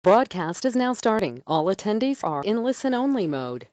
Broadcast is now starting. All attendees are in listen-only mode.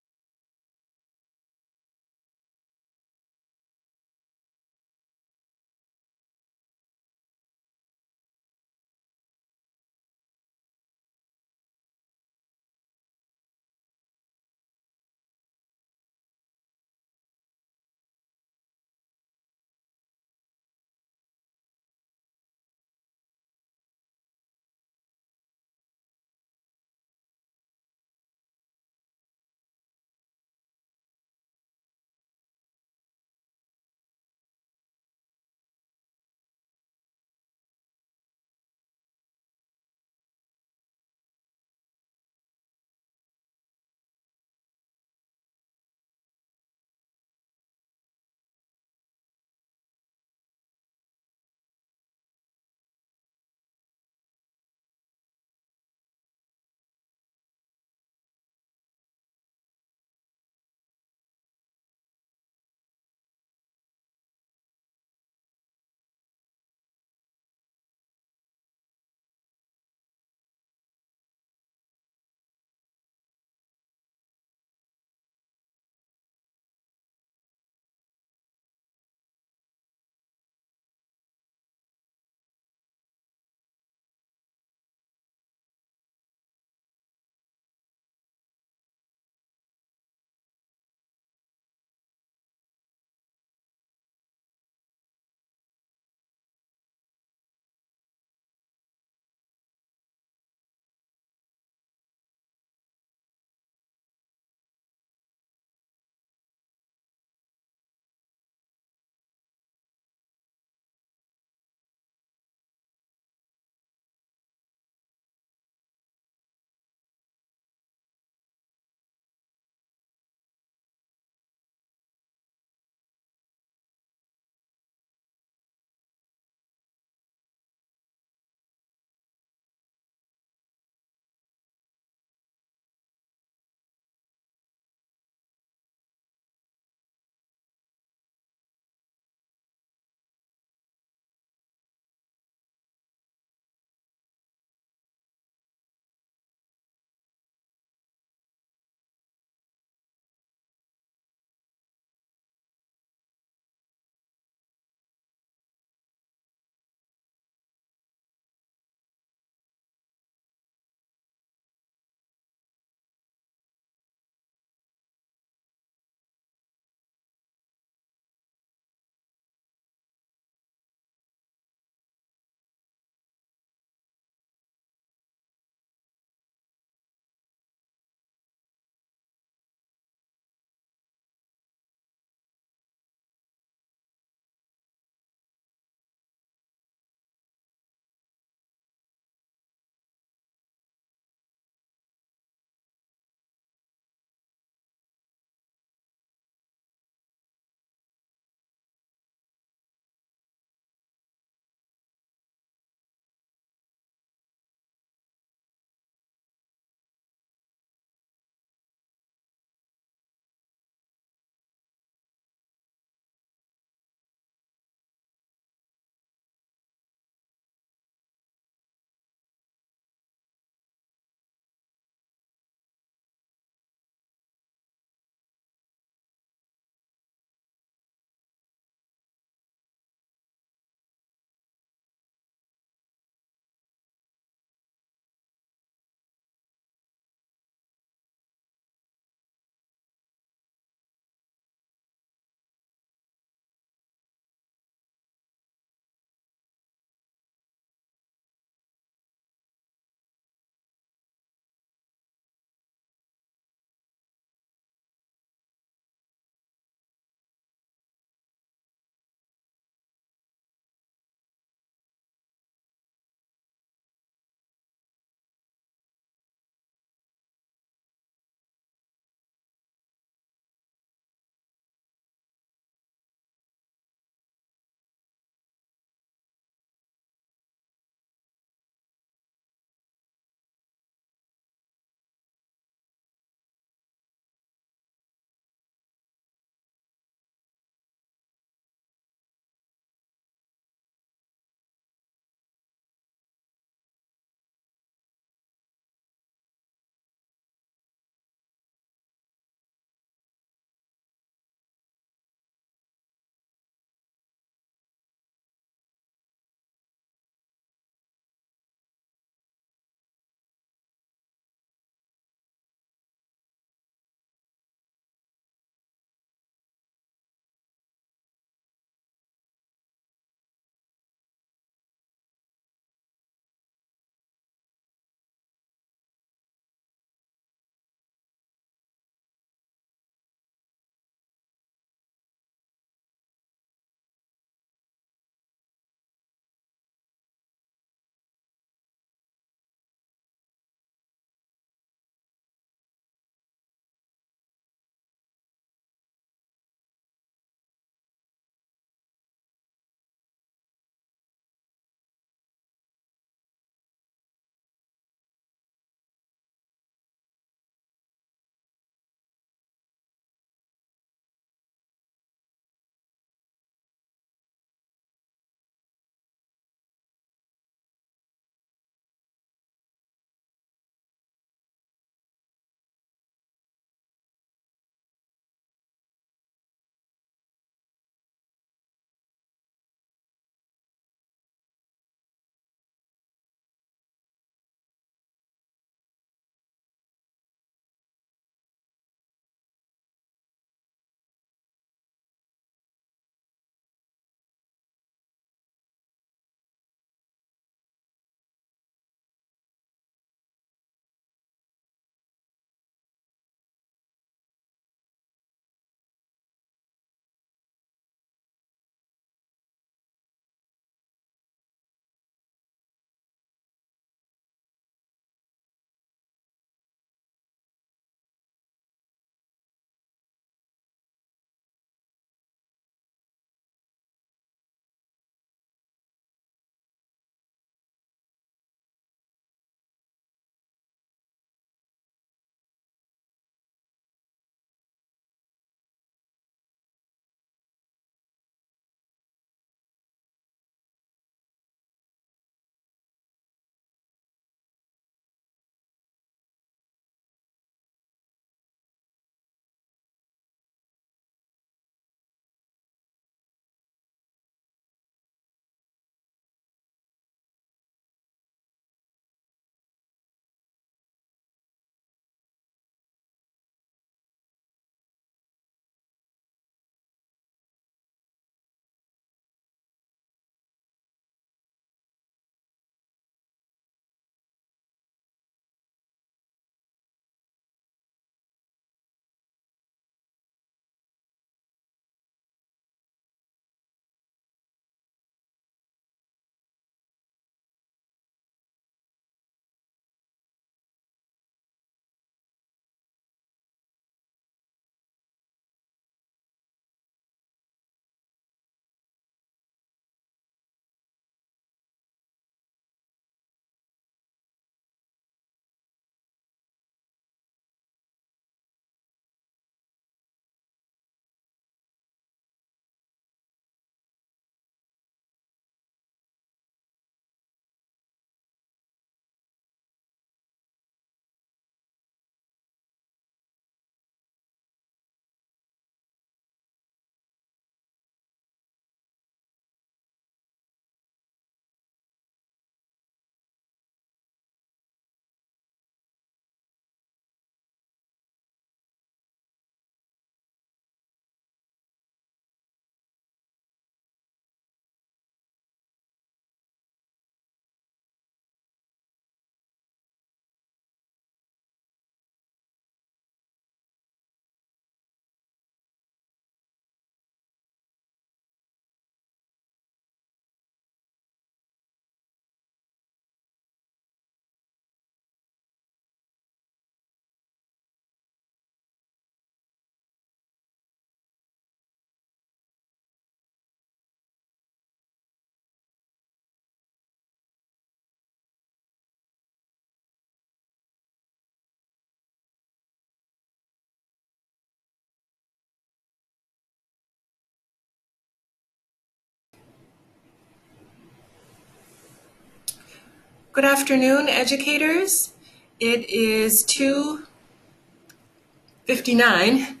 Good afternoon, educators. It is 2:59,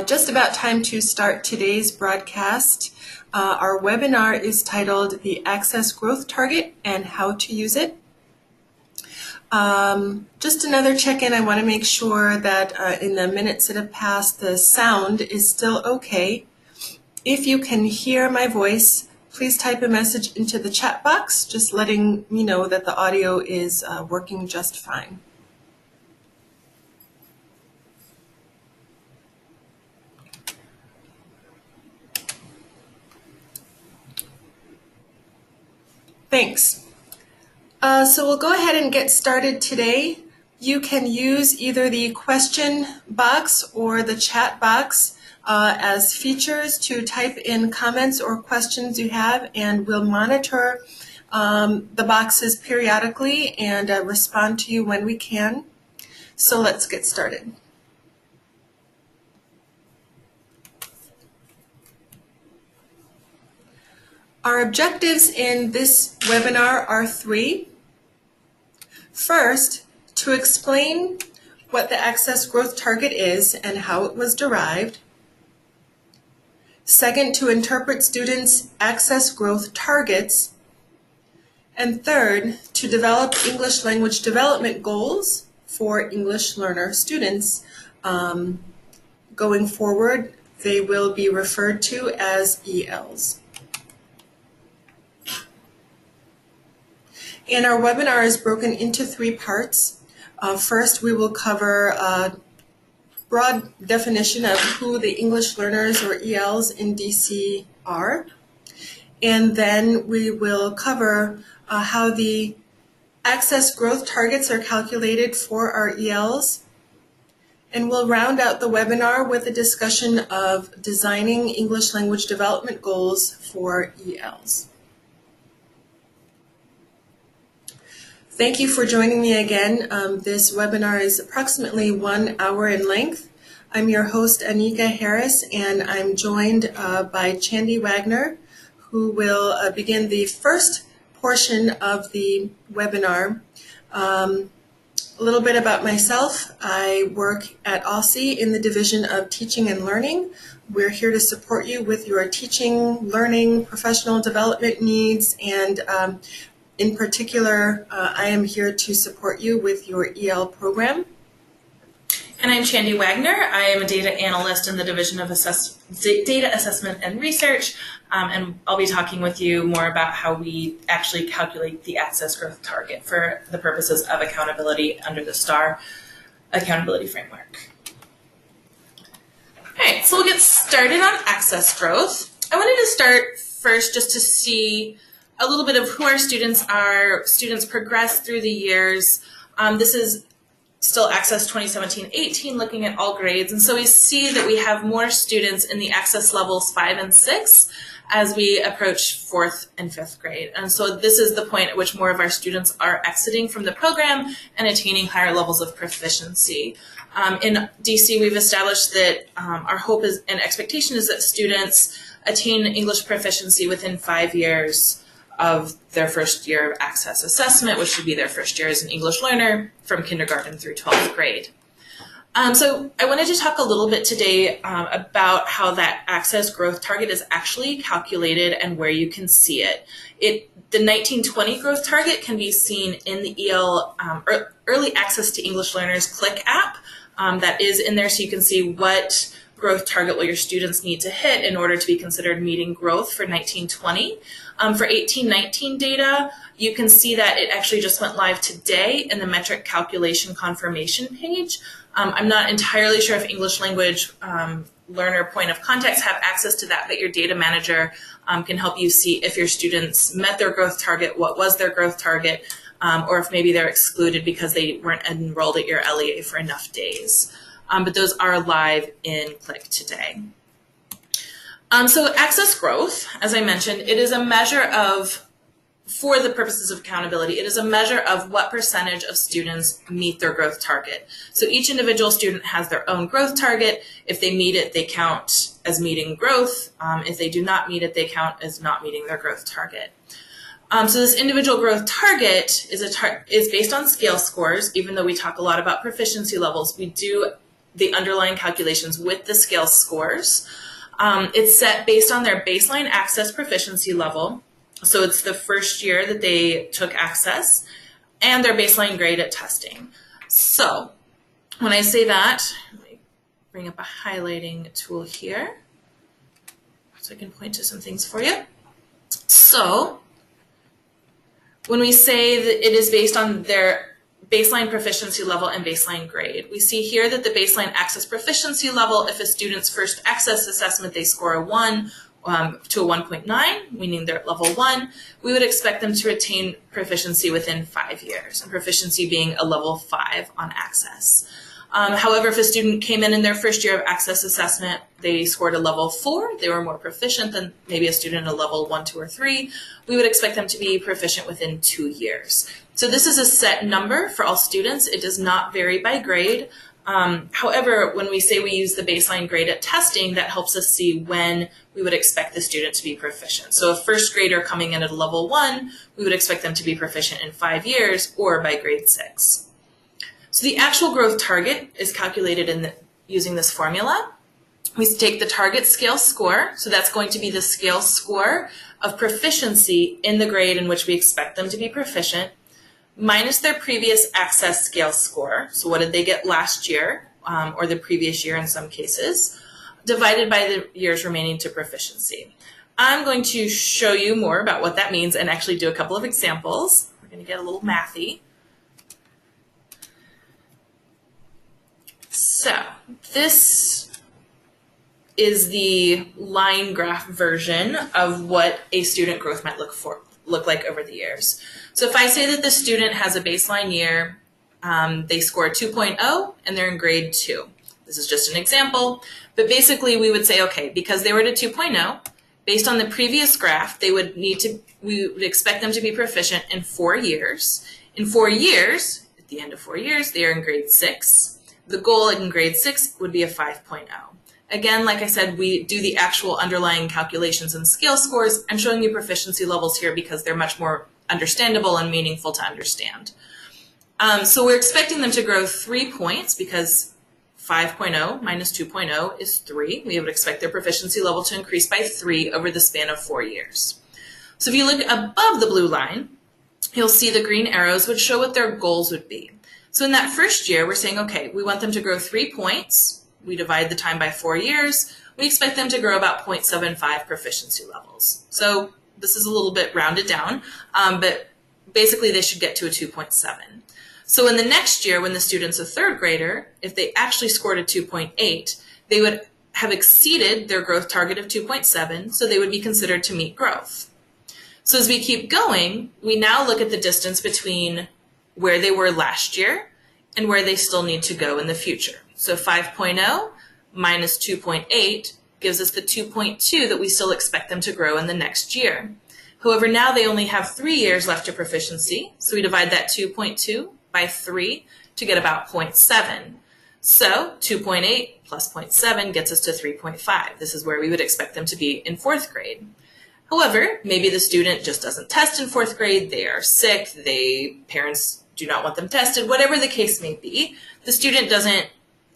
just about time to start today's broadcast. Our webinar is titled The Access Growth Target and How to Use It. Just another check-in. I want to make sure that in the minutes that have passed, the sound is still okay. If you can hear my voice, please type a message into the chat box, just letting me know that the audio is working just fine. Thanks. So we'll go ahead and get started today. You can use either the question box or the chat box as features to type in comments or questions you have, and we'll monitor the boxes periodically and respond to you when we can. So let's get started. Our objectives in this webinar are three. First, to explain what the Access Growth Target is and how it was derived. Second, to interpret students' access growth targets. And third, to develop English language development goals for English learner students. Going forward, they will be referred to as Ells. And our webinar is broken into three parts. First, we will cover a broad definition of who the English learners or ELs in DC are. And then we will cover how the access growth targets are calculated for our ELs. And we'll round out the webinar with a discussion of designing English language development goals for ELs. Thank you for joining me again. This webinar is approximately 1 hour in length. I'm your host, Anika Harris, and I'm joined by Chandy Wagner, who will begin the first portion of the webinar. A little bit about myself. I work at ALSI in the Division of Teaching and Learning. We're here to support you with your teaching, learning, professional development needs, and in particular, I am here to support you with your EL program. And I'm Chandy Wagner. I am a data analyst in the Division of Data Assessment and Research, and I'll be talking with you more about how we actually calculate the access growth target for the purposes of accountability under the STAR accountability framework. All right, so we'll get started on access growth. I wanted to start first just to see a little bit of who our students are. Students progress through the years. This is still Access 2017-18, looking at all grades. And so we see that we have more students in the access levels 5 and 6 as we approach 4th and 5th grade. And so this is the point at which more of our students are exiting from the program and attaining higher levels of proficiency. In DC, we've established that our hope is and expectation is that students attain English proficiency within 5 years of their first year of access assessment, which would be their first year as an English learner from kindergarten through 12th grade. So I wanted to talk a little bit today about how that access growth target is actually calculated and where you can see it. The 1920 growth target can be seen in the EL Early Access to English Learners Qlik app. That is in there so you can see what growth target will your students need to hit in order to be considered meeting growth for 1920. For 18-19 data, you can see that it actually just went live today in the metric calculation confirmation page. I'm not entirely sure if English language learner point of contacts have access to that, but your data manager can help you see if your students met their growth target, what was their growth target, or if maybe they're excluded because they weren't enrolled at your LEA for enough days. But those are live in Qlik today. So access growth, as I mentioned, it is a measure of, for the purposes of accountability, it is a measure of what percentage of students meet their growth target. So each individual student has their own growth target. If they meet it, they count as meeting growth. If they do not meet it, they count as not meeting their growth target. So this individual growth target is based on scale scores. Even though we talk a lot about proficiency levels, we do the underlying calculations with the scale scores. It's set based on their baseline access proficiency level. So it's the first year that they took access and their baseline grade at testing. So when I say that, let me bring up a highlighting tool here so I can point to some things for you. So when we say that it is based on their baseline proficiency level and baseline grade, we see here that the baseline access proficiency level, if a student's first access assessment, they score a 1 to a 1.9, meaning they're at level 1, we would expect them to retain proficiency within 5 years, and proficiency being a level 5 on access. However, if a student came in their first year of access assessment, they scored a level 4, they were more proficient than maybe a student at a level 1, 2, or 3, we would expect them to be proficient within 2 years. So this is a set number for all students. It does not vary by grade. However, when we say we use the baseline grade at testing, that helps us see when we would expect the student to be proficient. So a first grader coming in at a level 1, we would expect them to be proficient in 5 years or by grade 6. So the actual growth target is calculated using this formula. We take the target scale score, so that's going to be the scale score of proficiency in the grade in which we expect them to be proficient, minus their previous access scale score, so what did they get last year, or the previous year in some cases, divided by the years remaining to proficiency. I'm going to show you more about what that means and actually do a couple of examples. We're going to get a little mathy. So this is the line graph version of what a student growth might look like over the years. So if I say that the student has a baseline year, they score a 2.0 and they're in grade 2. This is just an example, but basically we would say, okay, because they were at a 2.0, based on the previous graph, we would expect them to be proficient in 4 years. In 4 years, at the end of 4 years, they are in grade 6. The goal in grade 6 would be a 5.0. Again, like I said, we do the actual underlying calculations and scale scores. I'm showing you proficiency levels here because they're much more understandable and meaningful to understand. So we're expecting them to grow 3 points because 5.0 minus 2.0 is 3. We would expect their proficiency level to increase by 3 over the span of 4 years. So if you look above the blue line, you'll see the green arrows would show what their goals would be. So in that first year, we're saying, okay, we want them to grow 3 points. We divide the time by 4 years. We expect them to grow about 0.75 proficiency levels. So this is a little bit rounded down, but basically they should get to a 2.7. So in the next year, when the student's a third grader, if they actually scored a 2.8, they would have exceeded their growth target of 2.7, so they would be considered to meet growth. So as we keep going, we now look at the distance between where they were last year and where they still need to go in the future. So 5.0 minus 2.8 gives us the 2.2 that we still expect them to grow in the next year. However, now they only have 3 years left to proficiency, so we divide that 2.2 by 3 to get about 0.7. So 2.8 plus 0.7 gets us to 3.5. This is where we would expect them to be in 4th grade. However, maybe the student just doesn't test in 4th grade, they are sick, parents do not want them tested, whatever the case may be, the student doesn't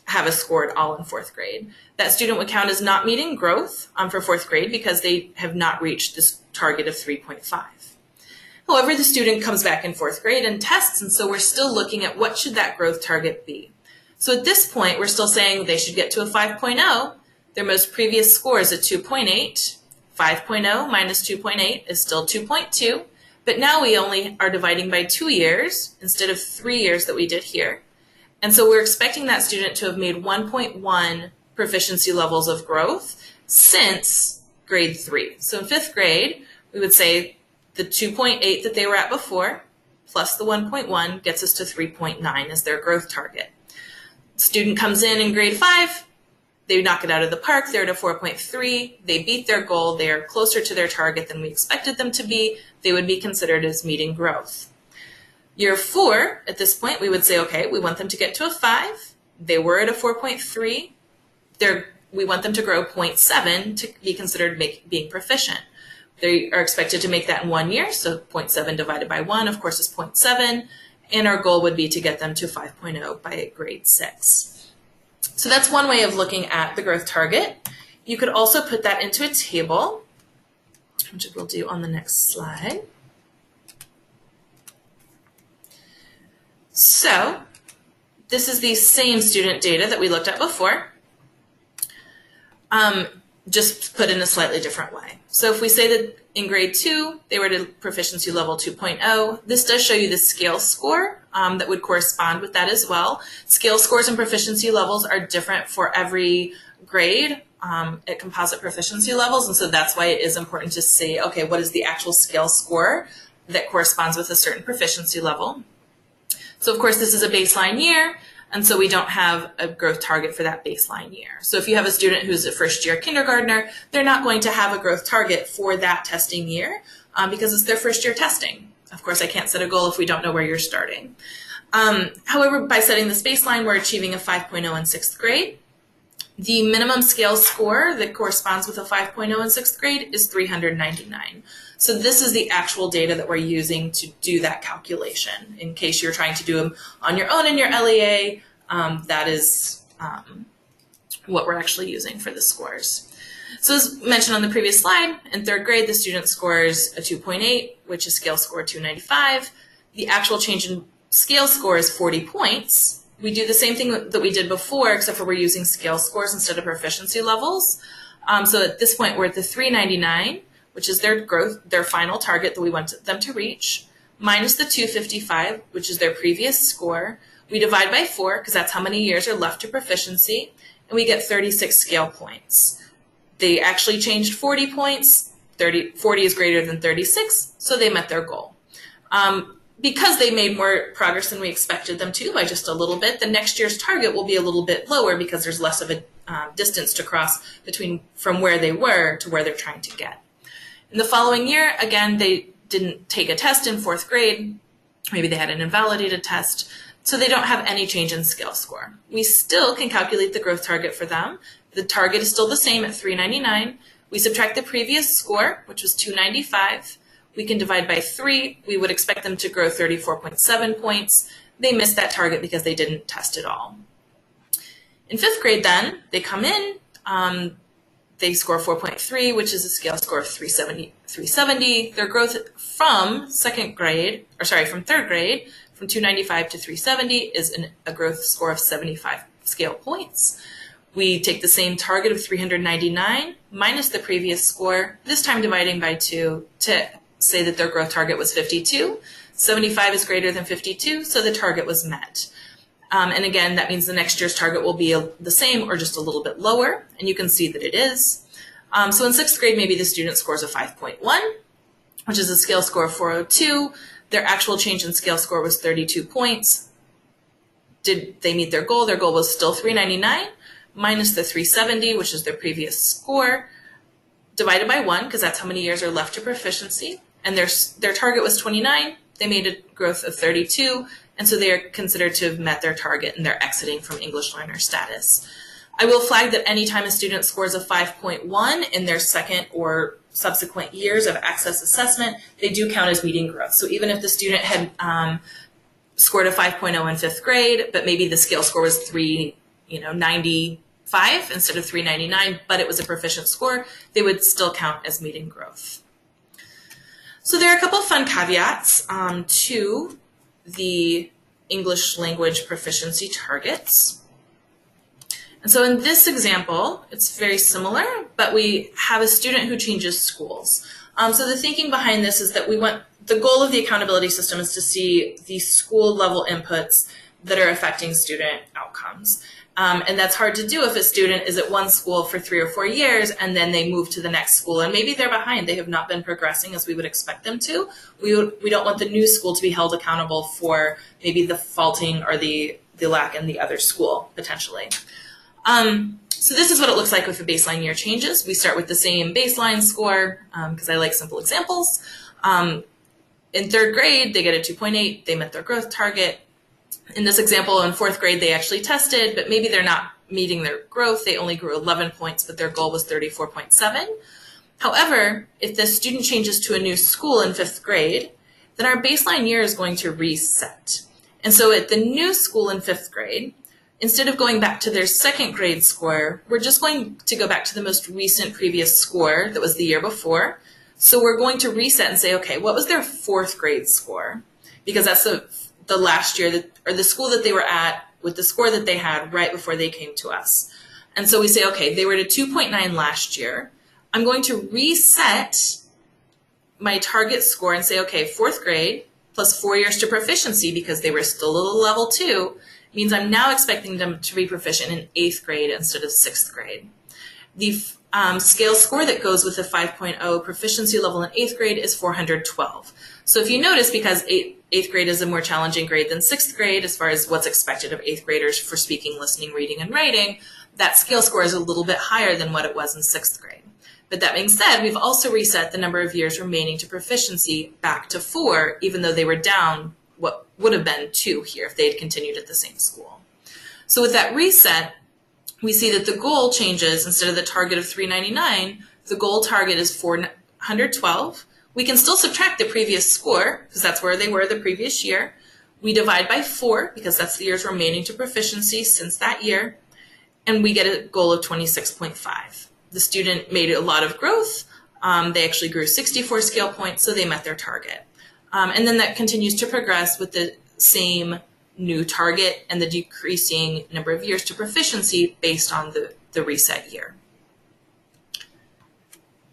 have a score at all in 4th grade. That student would count as not meeting growth for 4th grade because they have not reached this target of 3.5. However, the student comes back in 4th grade and tests, and so we're still looking at what should that growth target be. So at this point, we're still saying they should get to a 5.0. Their most previous score is a 2.8. 5.0 minus 2.8 is still 2.2. But now we only are dividing by 2 years instead of 3 years that we did here. And so we're expecting that student to have made 1.1 proficiency levels of growth since grade 3. So in 5th grade, we would say the 2.8 that they were at before plus the 1.1 gets us to 3.9 as their growth target. Student comes in grade 5, they knock it out of the park, they're at a 4.3, they beat their goal, they are closer to their target than we expected them to be, they would be considered as meeting growth. Year 4, at this point, we would say, okay, we want them to get to a 5, they were at a 4.3, we want them to grow 0.7 to be considered being proficient. They are expected to make that in 1 year, so 0.7 divided by 1, of course, is 0.7, and our goal would be to get them to 5.0 by grade 6. So that's one way of looking at the growth target. You could also put that into a table, which we'll do on the next slide. So this is the same student data that we looked at before, just put in a slightly different way. So if we say that in grade 2, they were at proficiency level 2.0, this does show you the scale score that would correspond with that as well. Scale scores and proficiency levels are different for every grade at composite proficiency levels, and so that's why it is important to say, okay, what is the actual scale score that corresponds with a certain proficiency level? So of course this is a baseline year, and so we don't have a growth target for that baseline year. So if you have a student who's a first year kindergartner, they're not going to have a growth target for that testing year because it's their first year testing. Of course, I can't set a goal if we don't know where you're starting. However, by setting this baseline, we're achieving a 5.0 in 6th grade. The minimum scale score that corresponds with a 5.0 in 6th grade is 399. So this is the actual data that we're using to do that calculation. In case you're trying to do them on your own in your LEA, that is what we're actually using for the scores. So as mentioned on the previous slide, in 3rd grade, the student scores a 2.8, which is scale score 295. The actual change in scale score is 40 points. We do the same thing that we did before, except for we're using scale scores instead of proficiency levels. So at this point, we're at the 399, which is their growth, their final target that we want them to reach, minus the 255, which is their previous score. We divide by 4, because that's how many years are left to proficiency, and we get 36 scale points. They actually changed 40 points. 40 is greater than 36, so they met their goal. Because they made more progress than we expected them to by just a little bit, the next year's target will be a little bit lower because there's less of a distance to cross from where they were to where they're trying to get. In the following year, again, they didn't take a test in 4th grade. Maybe they had an invalidated test, so they don't have any change in scale score. We still can calculate the growth target for them. The target is still the same at 399. We subtract the previous score, which was 295. We can divide by 3. We would expect them to grow 34.7 points. They missed that target because they didn't test at all. In 5th grade then, they come in, they score 4.3, which is a scale score of 370. Their growth from 3rd grade, from 295 to 370 is a growth score of 75 scale points. We take the same target of 399 minus the previous score, this time dividing by 2 to say that their growth target was 52. 75 is greater than 52, so the target was met. And again, that means the next year's target will be the same or just a little bit lower, and you can see that it is. So in 6th grade, maybe the student scores a 5.1, which is a scale score of 402. Their actual change in scale score was 32 points. Did they meet their goal? Their goal was still 399 minus the 370, which is their previous score, divided by 1, because that's how many years are left to proficiency. And their target was 29. They made a growth of 32, and so they are considered to have met their target, and they're exiting from English learner status. I will flag that anytime a student scores a 5.1 in their 2nd or subsequent years of access assessment, they do count as meeting growth. So even if the student had scored a 5.0 in 5th grade, but maybe the scale score was 395 instead of 399, but it was a proficient score, they would still count as meeting growth. So there are a couple of fun caveats to the English language proficiency targets. And so in this example, it's very similar, but we have a student who changes schools. So the thinking behind this is that the goal of the accountability system is to see the school level inputs that are affecting student outcomes. And that's hard to do if a student is at one school for 3 or 4 years and then they move to the next school and maybe they're behind. They have not been progressing as we would expect them to. We don't want the new school to be held accountable for maybe the faulting or the lack in the other school, potentially. So this is what it looks like with the baseline year changes. We start with the same baseline score because I like simple examples. In 3rd grade, they get a 2.8. They met their growth target. In this example, in 4th grade, they actually tested, but maybe they're not meeting their growth. They only grew 11 points, but their goal was 34.7. However, if the student changes to a new school in 5th grade, then our baseline year is going to reset. And so at the new school in 5th grade, instead of going back to their 2nd grade score, we're just going to go back to the most recent previous score that was the year before. So we're going to reset and say, okay, what was their 4th grade score? Because that's the last year or the school that they were at with the score that they had right before they came to us. And so we say, okay, they were at a 2.9 last year. I'm going to reset my target score and say, okay, 4th grade plus 4 years to proficiency, because they were still at a level 2, means I'm now expecting them to be proficient in 8th grade instead of 6th grade. The scale score that goes with the 5.0 proficiency level in 8th grade is 412. So if you notice, because 8th grade is a more challenging grade than 6th grade as far as what's expected of 8th graders for speaking, listening, reading, and writing, that scale score is a little bit higher than what it was in 6th grade. But that being said, we've also reset the number of years remaining to proficiency back to 4, even though they were down what would have been 2 here if they had continued at the same school. So with that reset, we see that the goal changes. Instead of the target of 399, the goal target is 412. We can still subtract the previous score, because that's where they were the previous year. We divide by 4, because that's the years remaining to proficiency since that year, and we get a goal of 26.5. The student made a lot of growth. They actually grew 64 scale points, so they met their target. And then that continues to progress with the same new target and the decreasing number of years to proficiency based on the reset year.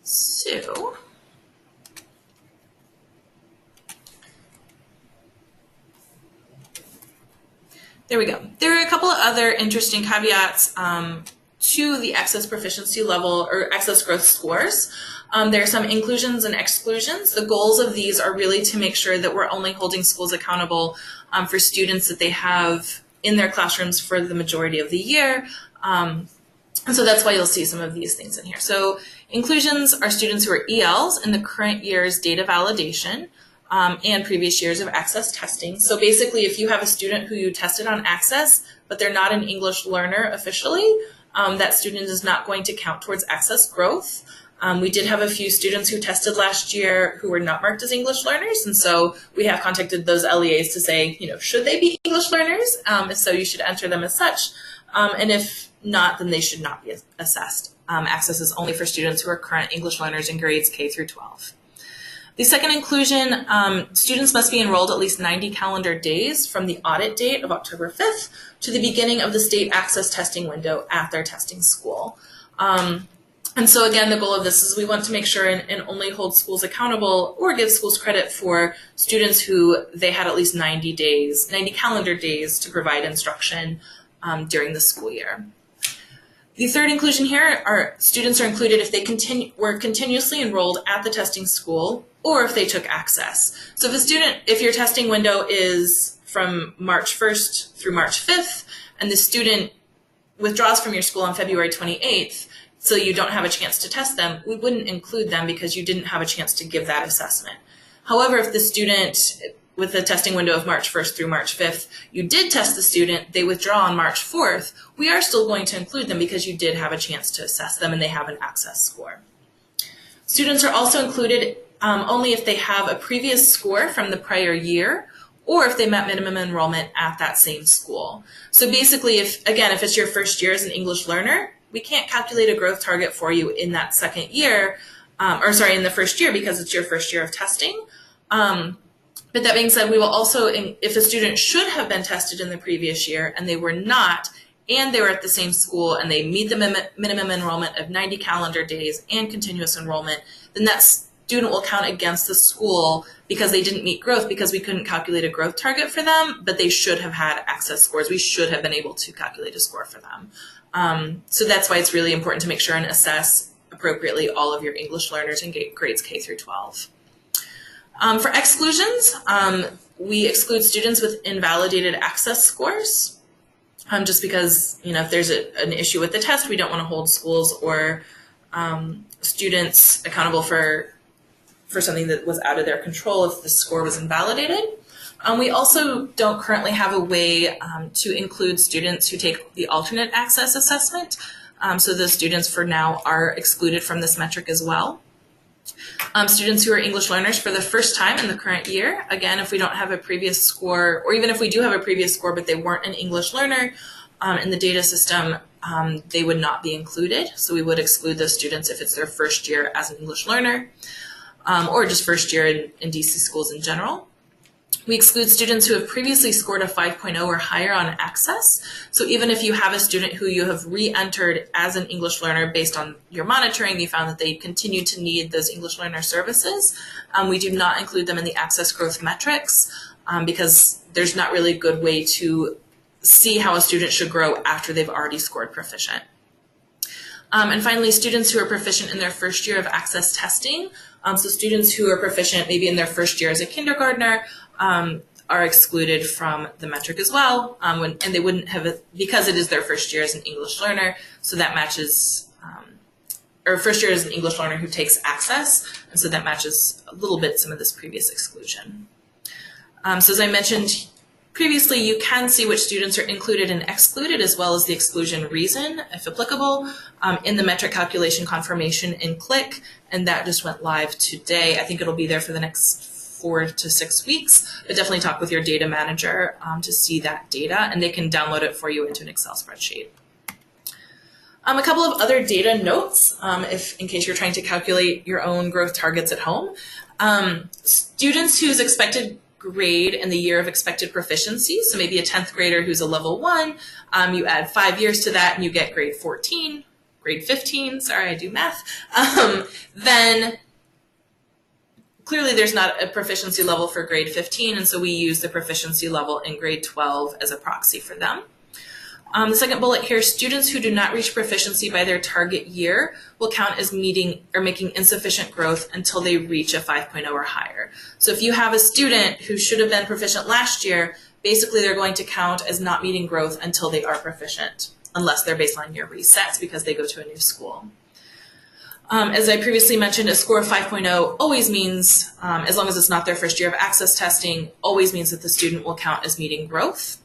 So there we go. There are a couple of other interesting caveats to the access proficiency level or access growth scores. There are some inclusions and exclusions. The goals of these are really to make sure that we're only holding schools accountable for students that they have in their classrooms for the majority of the year. And so that's why you'll see some of these things in here. So inclusions are students who are ELs in the current year's data validation and previous years of access testing. So basically, if you have a student who you tested on access, but they're not an English learner officially, that student is not going to count towards access growth. We did have a few students who tested last year who were not marked as English learners, and so we have contacted those LEAs to say, should they be English learners? If so, you should enter them as such, and if not, then they should not be assessed. Access is only for students who are current English learners in grades K through 12. The second inclusion, students must be enrolled at least 90 calendar days from the audit date of October 5th to the beginning of the state access testing window at their testing school. And so again, the goal of this is we want to make sure and only hold schools accountable or give schools credit for students who they had at least 90 calendar days to provide instruction during the school year. The third inclusion here are students are included if they were continuously enrolled at the testing school or if they took access. So if your testing window is from March 1st through March 5th, and the student withdraws from your school on February 28th, so you don't have a chance to test them, we wouldn't include them because you didn't have a chance to give that assessment. However, if the student with the testing window of March 1st through March 5th, you did test the student, they withdraw on March 4th, we are still going to include them because you did have a chance to assess them and they have an access score. Students are also included only if they have a previous score from the prior year or if they met minimum enrollment at that same school. So basically, if it's your first year as an English learner, we can't calculate a growth target for you in that second year, in the first year because it's your first year of testing. But that being said, we will also, if a student should have been tested in the previous year and they were not, and they were at the same school and they meet the minimum enrollment of 90 calendar days and continuous enrollment, then that student will count against the school because they didn't meet growth because we couldn't calculate a growth target for them, but they should have had access scores. We should have been able to calculate a score for them. So that's why it's really important to make sure and assess appropriately all of your English learners in grades K through 12. For exclusions, we exclude students with invalidated access scores, just because, if there's an issue with the test, we don't want to hold schools or students accountable for something that was out of their control if the score was invalidated. We also don't currently have a way to include students who take the alternate access assessment. So those students for now are excluded from this metric as well. Students who are English learners for the first time in the current year, again, if we don't have a previous score, or even if we do have a previous score but they weren't an English learner in the data system, they would not be included. So we would exclude those students if it's their first year as an English learner, or just first year in DC schools in general. We exclude students who have previously scored a 5.0 or higher on Access. So even if you have a student who you have re-entered as an English learner based on your monitoring, you found that they continue to need those English learner services, we do not include them in the Access growth metrics because there's not really a good way to see how a student should grow after they've already scored proficient. And finally, students who are proficient in their first year of Access testing. So students who are proficient maybe in their first year as a kindergartner are excluded from the metric as well, and they wouldn't have it because it is their first year as an English learner. So that matches, or first year as an English learner who takes Access, and so that matches a little bit some of this previous exclusion. So as I mentioned previously, you can see which students are included and excluded, as well as the exclusion reason, if applicable, in the metric calculation confirmation in Qlik, and that just went live today. I think it'll be there for the next 4 to 6 weeks, but definitely talk with your data manager to see that data, and they can download it for you into an Excel spreadsheet. A couple of other data notes, in case you're trying to calculate your own growth targets at home. Students whose expected grade in the year of expected proficiency, so maybe a 10th grader who's a level 1, you add 5 years to that and you get grade 14, grade 15, sorry, I do math, then clearly there's not a proficiency level for grade 15, and so we use the proficiency level in grade 12 as a proxy for them. The second bullet here, students who do not reach proficiency by their target year will count as meeting or making insufficient growth until they reach a 5.0 or higher. So if you have a student who should have been proficient last year, basically they're going to count as not meeting growth until they are proficient, unless their baseline year resets because they go to a new school. As I previously mentioned, a score of 5.0 always means, as long as it's not their first year of Access testing, always means that the student will count as meeting growth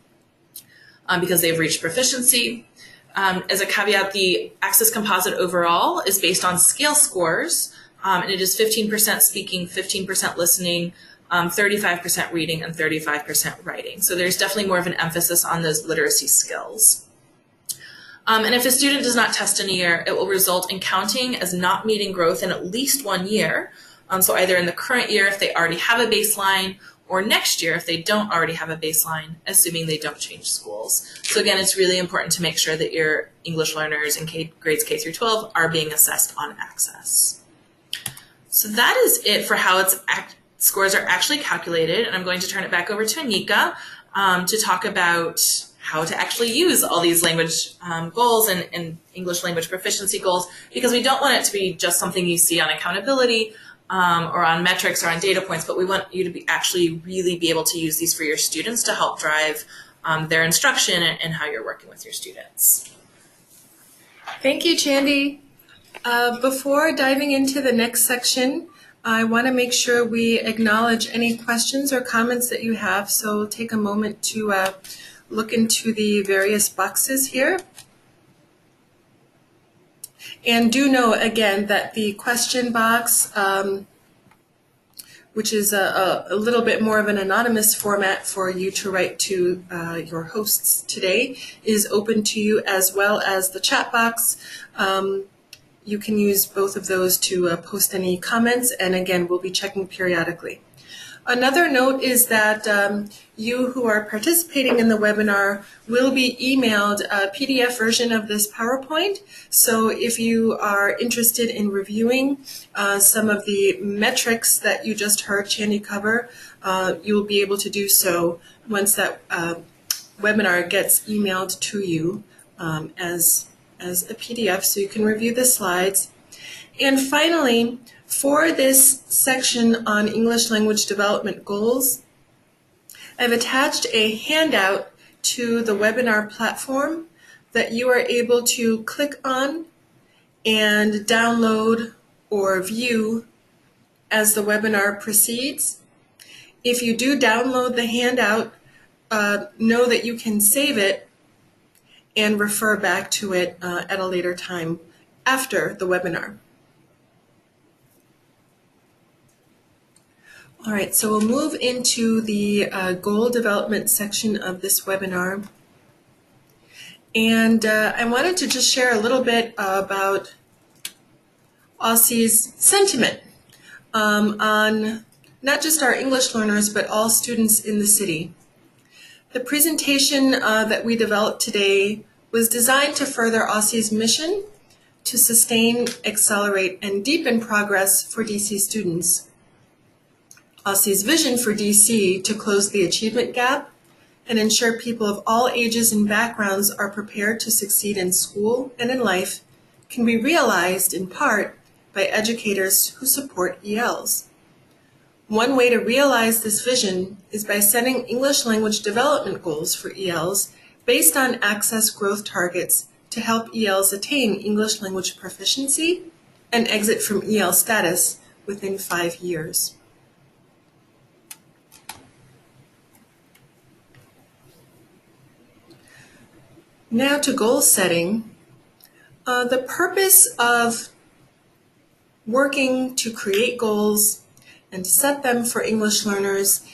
because they've reached proficiency. As a caveat, the Access composite overall is based on scale scores, and it is 15% speaking, 15% listening, 35% reading, and 35% writing. So there's definitely more of an emphasis on those literacy skills. And if a student does not test in a year, it will result in counting as not meeting growth in at least 1 year. So either in the current year if they already have a baseline, or next year if they don't already have a baseline, assuming they don't change schools. So again, it's really important to make sure that your English learners in grades K through 12 are being assessed on Access. So that is it for how scores are actually calculated, and I'm going to turn it back over to Anika to talk about how to actually use all these language goals and English language proficiency goals, because we don't want it to be just something you see on accountability or on metrics or on data points, but we want you to actually really be able to use these for your students to help drive their instruction and how you're working with your students. Thank you, Chandy. Before diving into the next section, I want to make sure we acknowledge any questions or comments that you have, so take a moment to look into the various boxes here. And do know, again, that the question box, which is a little bit more of an anonymous format for you to write to your hosts today, is open to you, as well as the chat box. You can use both of those to post any comments, and again, we'll be checking periodically. Another note is that you who are participating in the webinar will be emailed a PDF version of this PowerPoint. So if you are interested in reviewing some of the metrics that you just heard Chandy cover, you will be able to do so once that webinar gets emailed to you as a PDF, so you can review the slides. And finally, for this section on English language development goals, I've attached a handout to the webinar platform that you are able to click on and download or view as the webinar proceeds. If you do download the handout, know that you can save it and refer back to it at a later time after the webinar. All right, so we'll move into the goal development section of this webinar. And I wanted to just share a little bit about Aussie's sentiment on not just our English learners, but all students in the city. The presentation that we developed today was designed to further Aussie's mission to sustain, accelerate, and deepen progress for DC students. Aussie's vision for DC to close the achievement gap and ensure people of all ages and backgrounds are prepared to succeed in school and in life can be realized in part by educators who support ELs. One way to realize this vision is by setting English language development goals for ELs based on access growth targets to help ELs attain English language proficiency and exit from EL status within 5 years. Now to goal setting. The purpose of working to create goals and to set them for English learners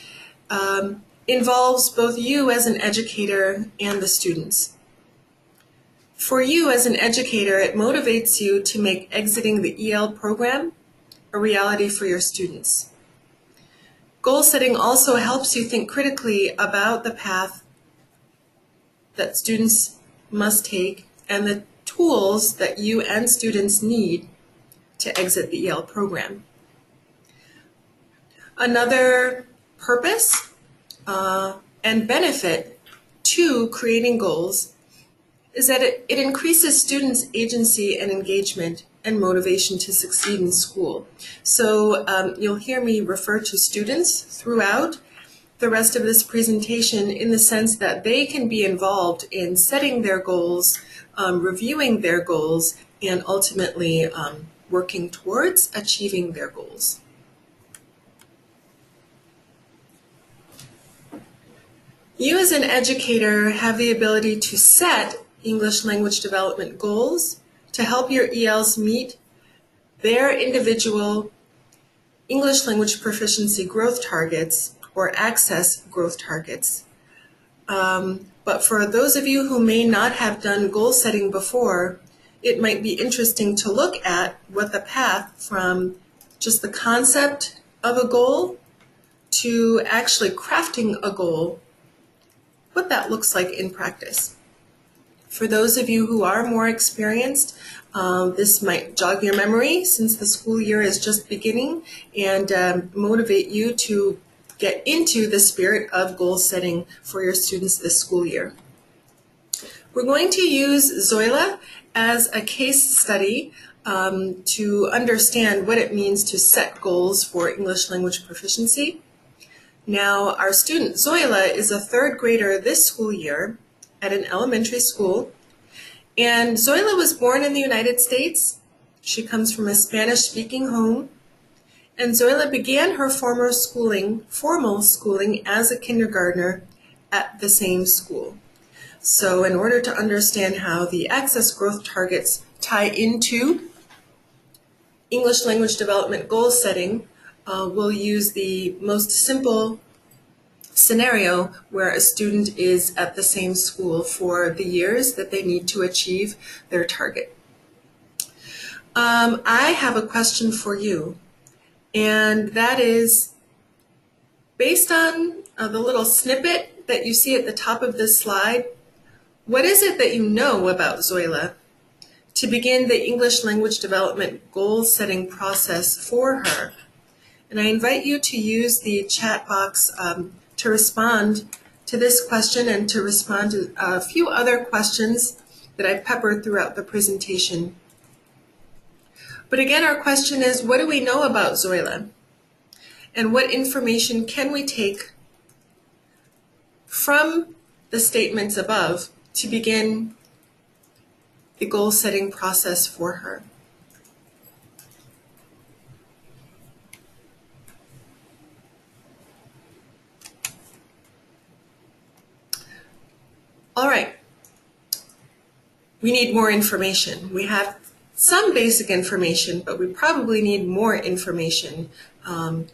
involves both you as an educator and the students. For you as an educator, it motivates you to make exiting the EL program a reality for your students. Goal setting also helps you think critically about the path that students must take and the tools that you and students need to exit the EL program. Another purpose and benefit to creating goals is that it increases students' agency and engagement and motivation to succeed in school. So you'll hear me refer to students throughout the rest of this presentation in the sense that they can be involved in setting their goals, reviewing their goals, and ultimately working towards achieving their goals. You as an educator have the ability to set English language development goals to help your ELs meet their individual English language proficiency growth targets or access growth targets. But for those of you who may not have done goal setting before, it might be interesting to look at what the path from just the concept of a goal to actually crafting a goal, what that looks like in practice. For those of you who are more experienced, this might jog your memory since the school year is just beginning and motivate you to get into the spirit of goal setting for your students this school year. We're going to use Zoila as a case study to understand what it means to set goals for English language proficiency. Now, our student Zoila is a third grader this school year at an elementary school, and Zoila was born in the United States. She comes from a Spanish-speaking home. And Zoila began her formal schooling as a kindergartner at the same school. So in order to understand how the access growth targets tie into English language development goal setting, we'll use the most simple scenario where a student is at the same school for the years that they need to achieve their target. I have a question for you. And that is, based on the little snippet that you see at the top of this slide, what is it that you know about Zoila to begin the English language development goal setting process for her? And I invite you to use the chat box to respond to this question and to respond to a few other questions that I've peppered throughout the presentation. But again, our question is, what do we know about Zoila? And what information can we take from the statements above to begin the goal-setting process for her? All right. We need more information. We have some basic information, but we probably need more information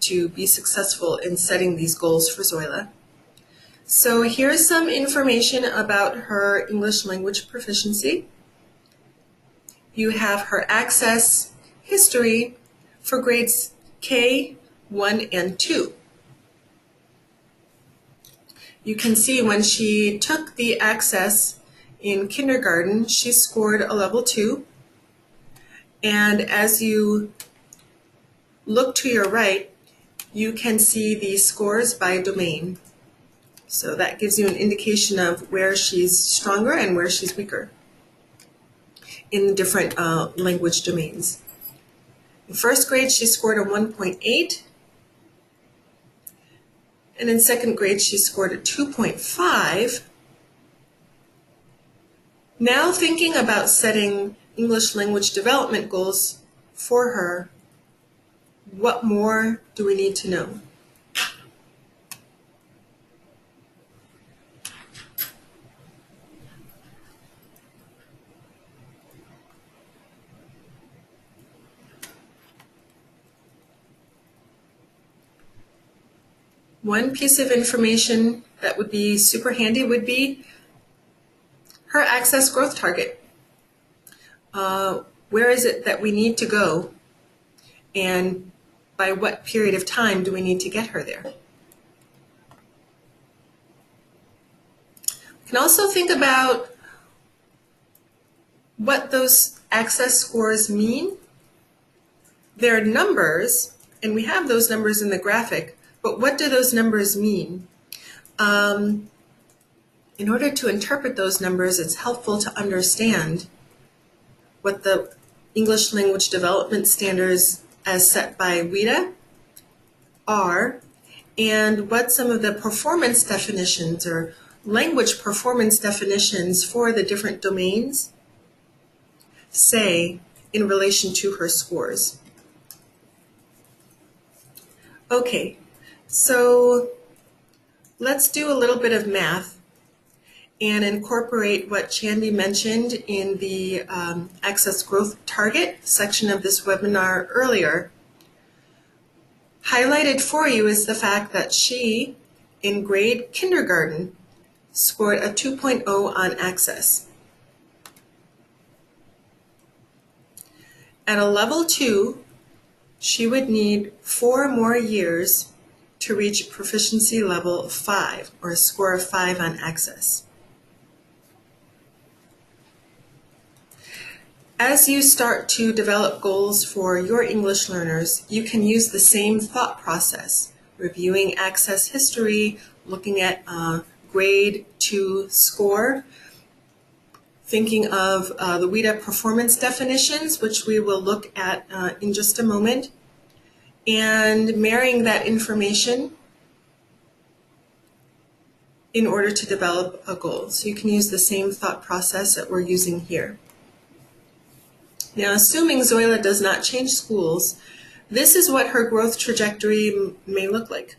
to be successful in setting these goals for Zoila. So here's some information about her English language proficiency. You have her access history for grades K, 1, and 2. You can see when she took the access in kindergarten, she scored a level 2. And as you look to your right, you can see the scores by domain. So that gives you an indication of where she's stronger and where she's weaker in the different language domains. In first grade, she scored a 1.8. And in second grade, she scored a 2.5. Now thinking about setting English language development goals for her, what more do we need to know? One piece of information that would be super handy would be her access growth target. Where is it that we need to go, and by what period of time do we need to get her there? We can also think about what those access scores mean. They're numbers, and we have those numbers in the graphic, but what do those numbers mean? In order to interpret those numbers, it's helpful to understand what the English language development standards as set by WIDA are, and what some of the performance definitions or language performance definitions for the different domains say in relation to her scores. Okay, so let's do a little bit of math and incorporate what Chandy mentioned in the Access Growth Target section of this webinar earlier. Highlighted for you is the fact that she, in grade kindergarten, scored a 2.0 on Access. At a level 2, she would need 4 more years to reach proficiency level 5, or a score of 5 on Access. As you start to develop goals for your English learners, you can use the same thought process, reviewing access history, looking at grade 2 score, thinking of the WIDA performance definitions, which we will look at in just a moment, and marrying that information in order to develop a goal. So you can use the same thought process that we're using here. Now, assuming Zoila does not change schools, this is what her growth trajectory may look like.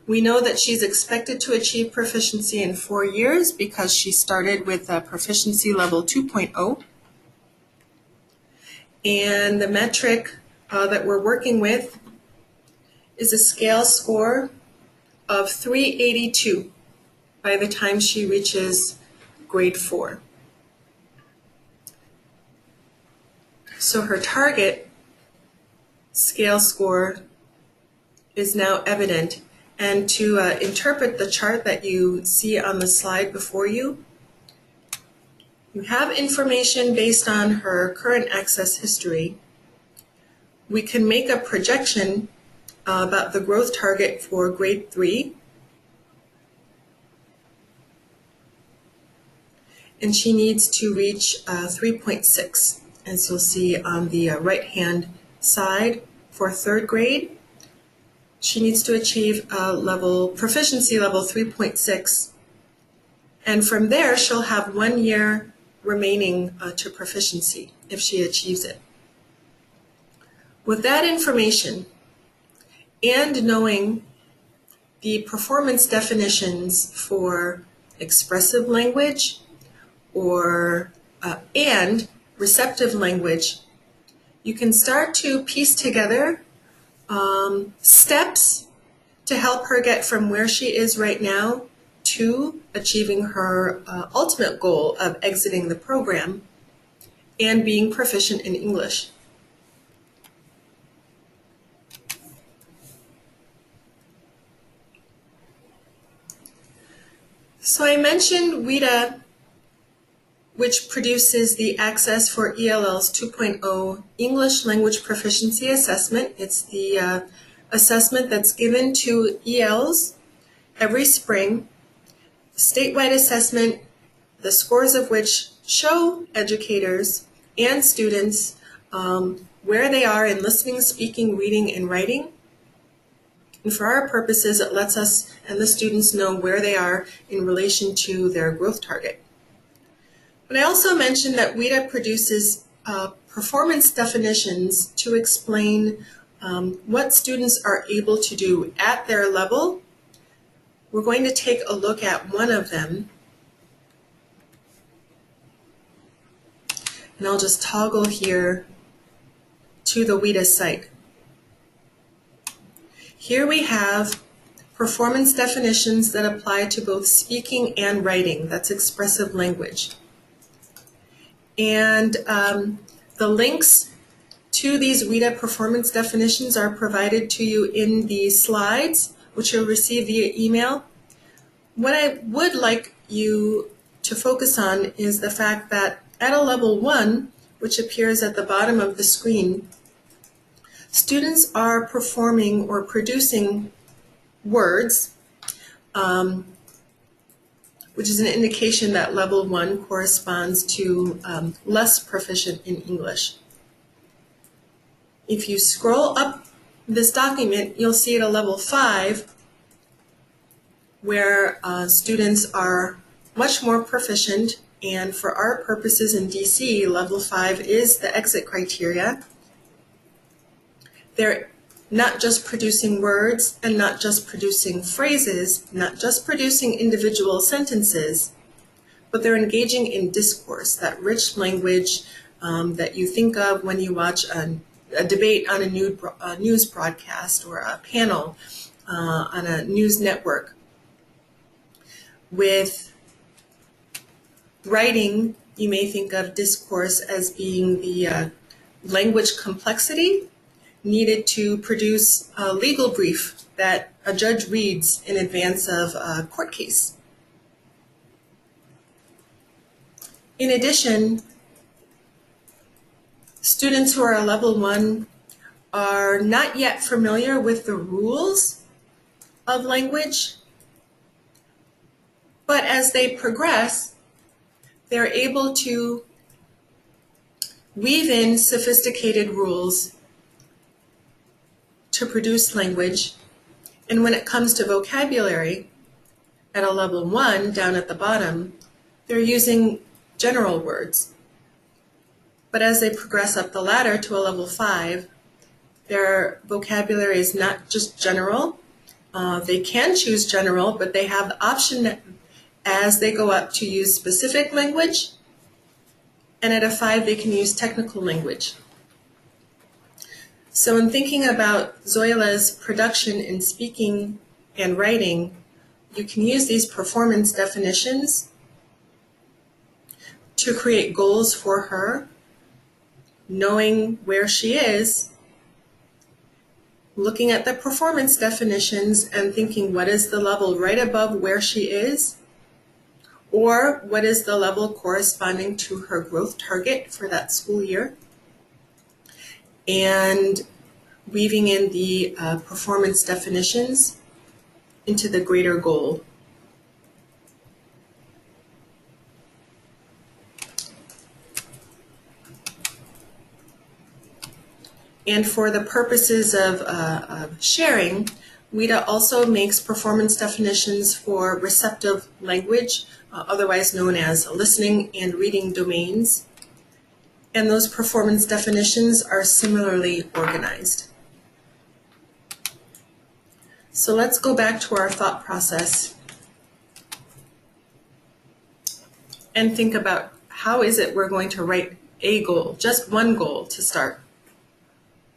We know that she's expected to achieve proficiency in 4 years because she started with a proficiency level 2.0. And the metric that we're working with is a scale score of 382 by the time she reaches grade 4. So her target scale score is now evident. And to interpret the chart that you see on the slide before you, you have information based on her current access history. We can make a projection about the growth target for grade 3. And she needs to reach 3.6. As you'll see on the right-hand side for 3rd grade, she needs to achieve proficiency level 3.6. And from there, she'll have 1 year remaining to proficiency if she achieves it. With that information and knowing the performance definitions for expressive language and receptive language, you can start to piece together steps to help her get from where she is right now to achieving her ultimate goal of exiting the program and being proficient in English. So I mentioned WIDA, which produces the Access for ELLs 2.0 English Language Proficiency Assessment. It's the assessment that's given to ELs every spring. Statewide assessment, the scores of which show educators and students where they are in listening, speaking, reading, and writing. And for our purposes, it lets us and the students know where they are in relation to their growth target. But I also mentioned that WIDA produces performance definitions to explain what students are able to do at their level. We're going to take a look at one of them. And I'll just toggle here to the WIDA site. Here we have performance definitions that apply to both speaking and writing. That's expressive language. And the links to these WIDA performance definitions are provided to you in the slides, which you'll receive via email. What I would like you to focus on is the fact that at a level 1, which appears at the bottom of the screen, students are performing or producing words, which is an indication that level 1 corresponds to less proficient in English. If you scroll up this document, you'll see at a level 5 where students are much more proficient, and for our purposes in DC, level 5 is the exit criteria. They're not just producing words and not just producing phrases, not just producing individual sentences, but they're engaging in discourse, that rich language that you think of when you watch a debate on a news broadcast or a panel on a news network. With writing, you may think of discourse as being the language complexity needed to produce a legal brief that a judge reads in advance of a court case. In addition, students who are a level 1 are not yet familiar with the rules of language, but as they progress, they're able to weave in sophisticated rules to produce language. And when it comes to vocabulary, at a level 1 down at the bottom, they're using general words. But as they progress up the ladder to a level 5, their vocabulary is not just general. They can choose general, but they have the option as they go up to use specific language, and at a 5 they can use technical language. So in thinking about Zoila's production in speaking and writing, you can use these performance definitions to create goals for her, knowing where she is, looking at the performance definitions and thinking what is the level right above where she is, or what is the level corresponding to her growth target for that school year, and weaving in the performance definitions into the greater goal. And for the purposes of sharing, WIDA also makes performance definitions for receptive language, otherwise known as listening and reading domains. And those performance definitions are similarly organized. So let's go back to our thought process and think about how is it we're going to write a goal, just one goal to start.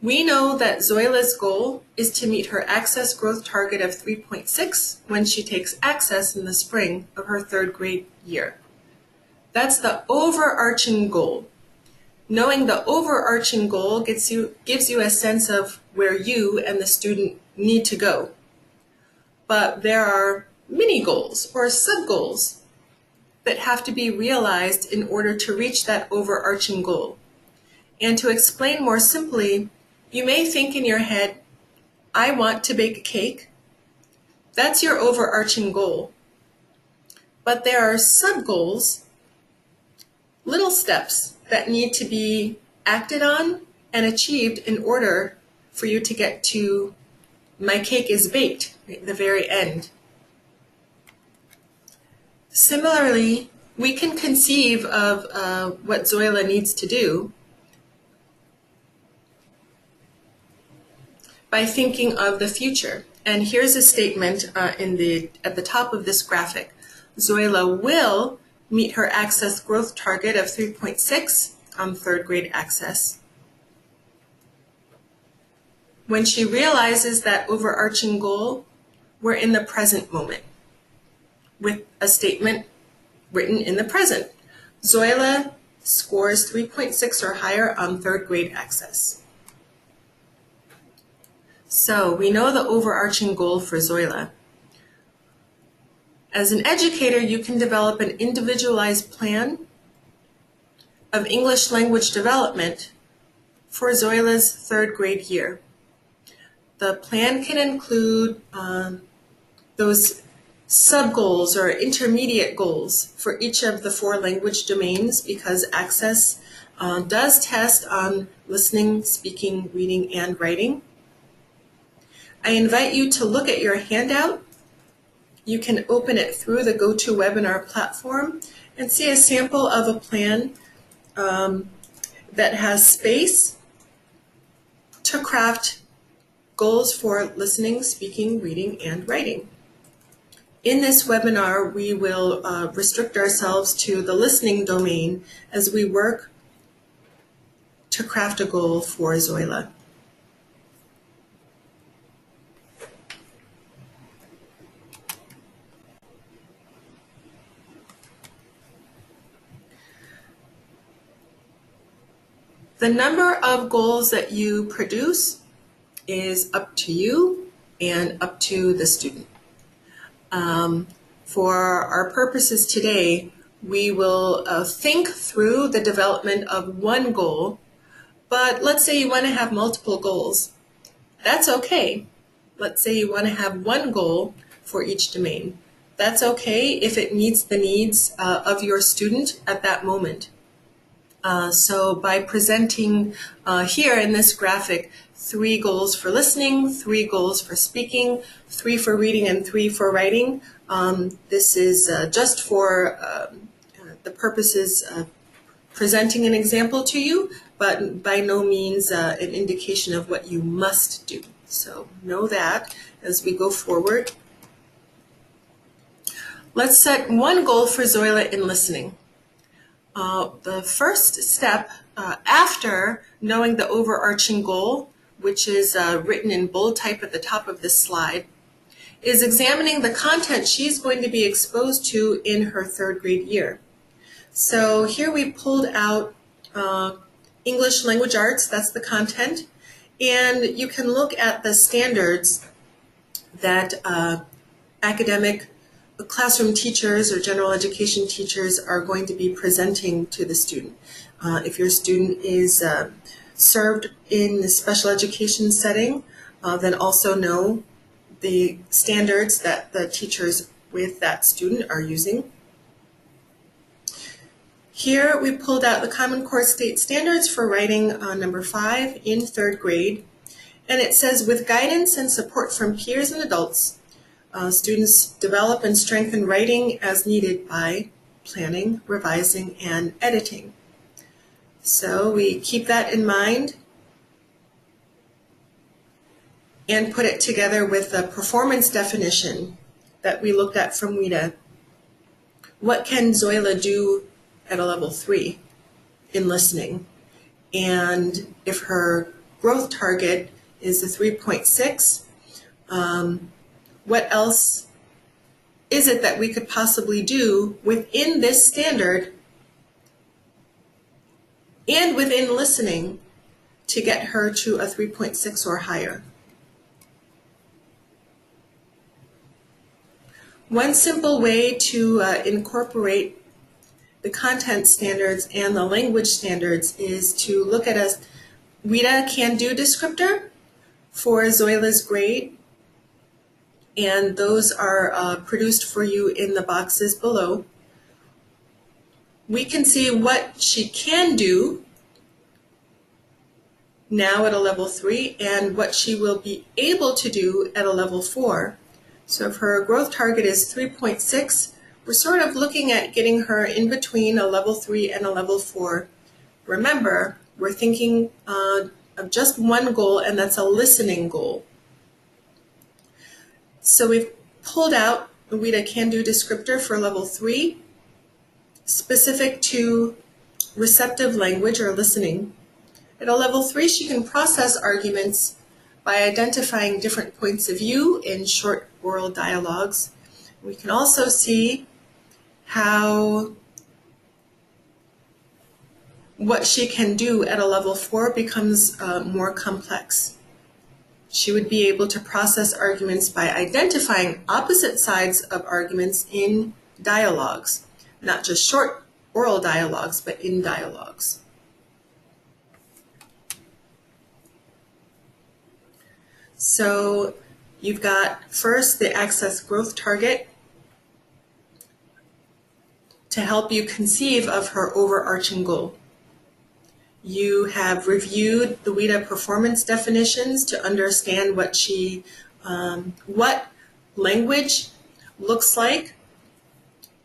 We know that Zoila's goal is to meet her access growth target of 3.6 when she takes access in the spring of her third grade year. That's the overarching goal. Knowing the overarching goal gives you a sense of where you and the student need to go. But there are mini goals or sub-goals that have to be realized in order to reach that overarching goal. And to explain more simply, you may think in your head, I want to bake a cake. That's your overarching goal. But there are sub-goals, little steps that need to be acted on and achieved in order for you to get to my cake is baked, right, the very end. Similarly, we can conceive of what Zoila needs to do by thinking of the future. And here's a statement at the top of this graphic. Zoila will meet her access growth target of 3.6 on third grade access. When she realizes that overarching goal, we're in the present moment with a statement written in the present. Zoila scores 3.6 or higher on third grade access. So we know the overarching goal for Zoila. As an educator, you can develop an individualized plan of English language development for Zoila's third grade year. The plan can include those sub-goals or intermediate goals for each of the 4 language domains, because Access does test on listening, speaking, reading, and writing. I invite you to look at your handout. You can open it through the GoToWebinar platform and see a sample of a plan that has space to craft goals for listening, speaking, reading, and writing. In this webinar, we will restrict ourselves to the listening domain as we work to craft a goal for Zoila. The number of goals that you produce is up to you and up to the student. For our purposes today, we will think through the development of one goal, but let's say you want to have multiple goals. That's okay. Let's say you want to have one goal for each domain. That's okay if it meets the needs of your student at that moment. So by presenting here in this graphic 3 goals for listening, 3 goals for speaking, 3 for reading, and 3 for writing, this is just for the purposes of presenting an example to you, but by no means an indication of what you must do. So know that as we go forward. Let's set one goal for Zoila in listening. The first step after knowing the overarching goal, which is written in bold type at the top of this slide, is examining the content she's going to be exposed to in her third grade year. So here we pulled out English language arts, that's the content, and you can look at the standards that academic classroom teachers or general education teachers are going to be presenting to the student. If your student is served in a special education setting, then also know the standards that the teachers with that student are using. Here we pulled out the Common Core State Standards for writing number 5 in third grade, and it says, with guidance and support from peers and adults, students develop and strengthen writing as needed by planning, revising, and editing. So we keep that in mind and put it together with the performance definition that we looked at from WIDA. What can Zoila do at a level 3? in listening. And if her growth target is the 3.6, what else is it that we could possibly do within this standard and within listening to get her to a 3.6 or higher? One simple way to incorporate the content standards and the language standards is to look at a WIDA can-do descriptor for Zoila's grade, and those are produced for you in the boxes below. We can see what she can do now at a level 3 and what she will be able to do at a level 4. So if her growth target is 3.6, we're sort of looking at getting her in between a level 3 and a level 4. Remember, we're thinking of just one goal, and that's a listening goal. So we've pulled out the WIDA can-do descriptor for level 3, specific to receptive language or listening. At a level 3, she can process arguments by identifying different points of view in short oral dialogues. We can also see how what she can do at a level 4 becomes more complex. She would be able to process arguments by identifying opposite sides of arguments in dialogues, not just short oral dialogues, but in dialogues. So you've got first the access growth target to help you conceive of her overarching goal. You have reviewed the WIDA performance definitions to understand what language looks like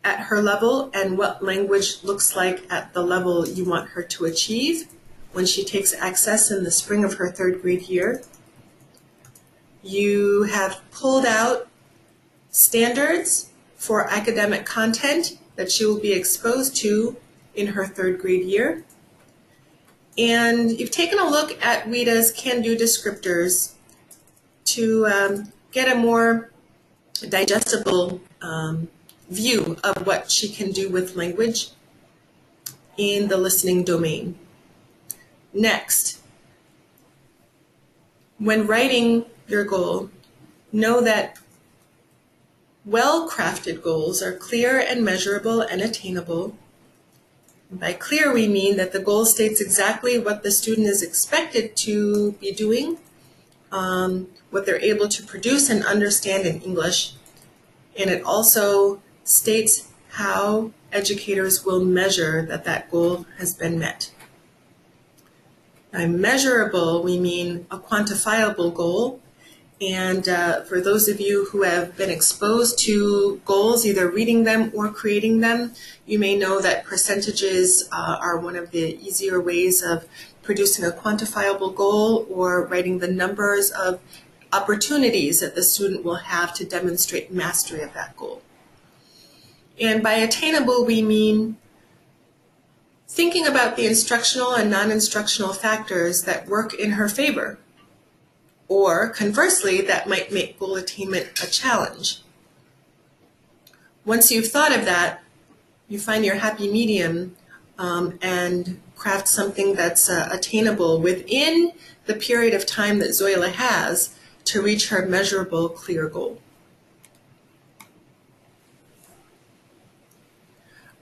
at her level and what language looks like at the level you want her to achieve when she takes access in the spring of her 3rd grade year. You have pulled out standards for academic content that she will be exposed to in her 3rd grade year. And you've taken a look at WIDA's can-do descriptors to get a more digestible view of what she can do with language in the listening domain. Next, when writing your goal, know that well-crafted goals are clear and measurable and attainable. By clear, we mean that the goal states exactly what the student is expected to be doing, what they're able to produce and understand in English, and it also states how educators will measure that that goal has been met. By measurable, we mean a quantifiable goal. And for those of you who have been exposed to goals, either reading them or creating them, you may know that percentages are one of the easier ways of producing a quantifiable goal or writing the numbers of opportunities that the student will have to demonstrate mastery of that goal. And by attainable, we mean thinking about the instructional and non-instructional factors that work in her favor, or conversely, that might make goal attainment a challenge. Once you've thought of that, you find your happy medium and craft something that's attainable within the period of time that Zoila has to reach her measurable, clear goal.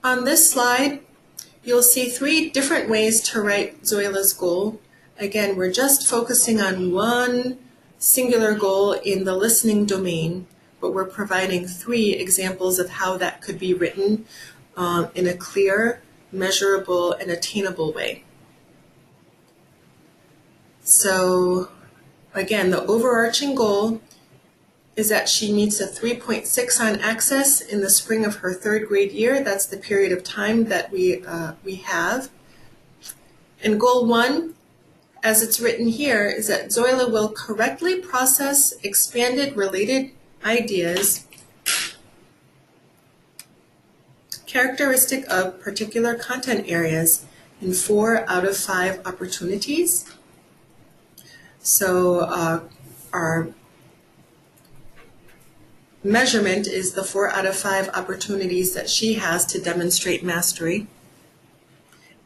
On this slide, you'll see 3 different ways to write Zoila's goal. Again, we're just focusing on one singular goal in the listening domain, but we're providing 3 examples of how that could be written in a clear, measurable, and attainable way. So again, the overarching goal is that she meets a 3.6 on access in the spring of her 3rd grade year. That's the period of time that we have. And goal 1, as it's written here, is that Zoila will correctly process expanded related ideas characteristic of particular content areas in 4 out of 5 opportunities. So our measurement is the 4 out of 5 opportunities that she has to demonstrate mastery.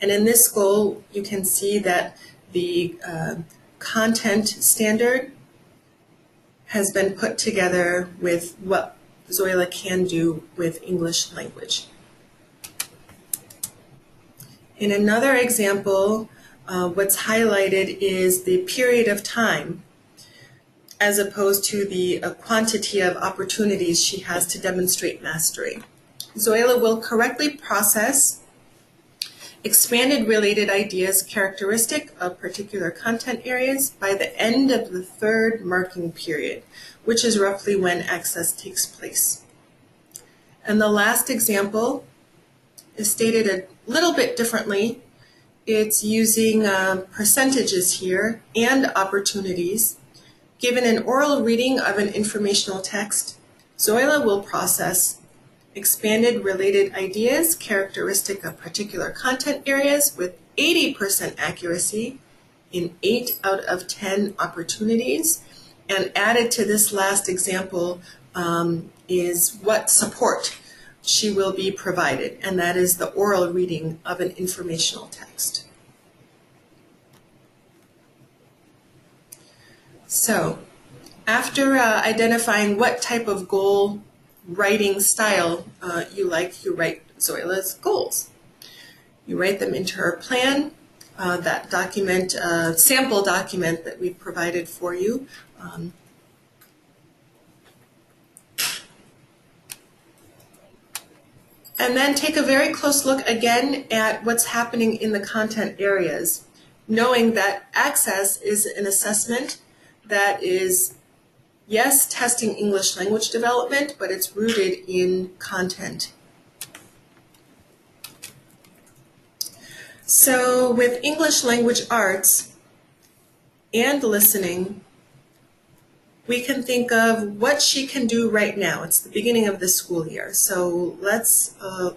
And in this goal, you can see that the content standard has been put together with what Zoila can do with English language. In another example, what's highlighted is the period of time as opposed to the quantity of opportunities she has to demonstrate mastery. Zoila will correctly process expanded related ideas characteristic of particular content areas by the end of the 3rd marking period, which is roughly when access takes place. And the last example is stated a little bit differently. It's using percentages here and opportunities. Given an oral reading of an informational text, Zoila will process expanded related ideas characteristic of particular content areas with 80% accuracy in 8 out of 10 opportunities. And added to this last example is what support she will be provided, and that is the oral reading of an informational text. So, after identifying what type of goal writing style you like, you write Zoila's goals. You write them into her plan, that document, sample document that we've provided for you. And then take a very close look again at what's happening in the content areas, knowing that access is an assessment that is, yes, testing English language development, but it's rooted in content. So with English language arts and listening, we can think of what she can do right now. It's the beginning of the school year. So let's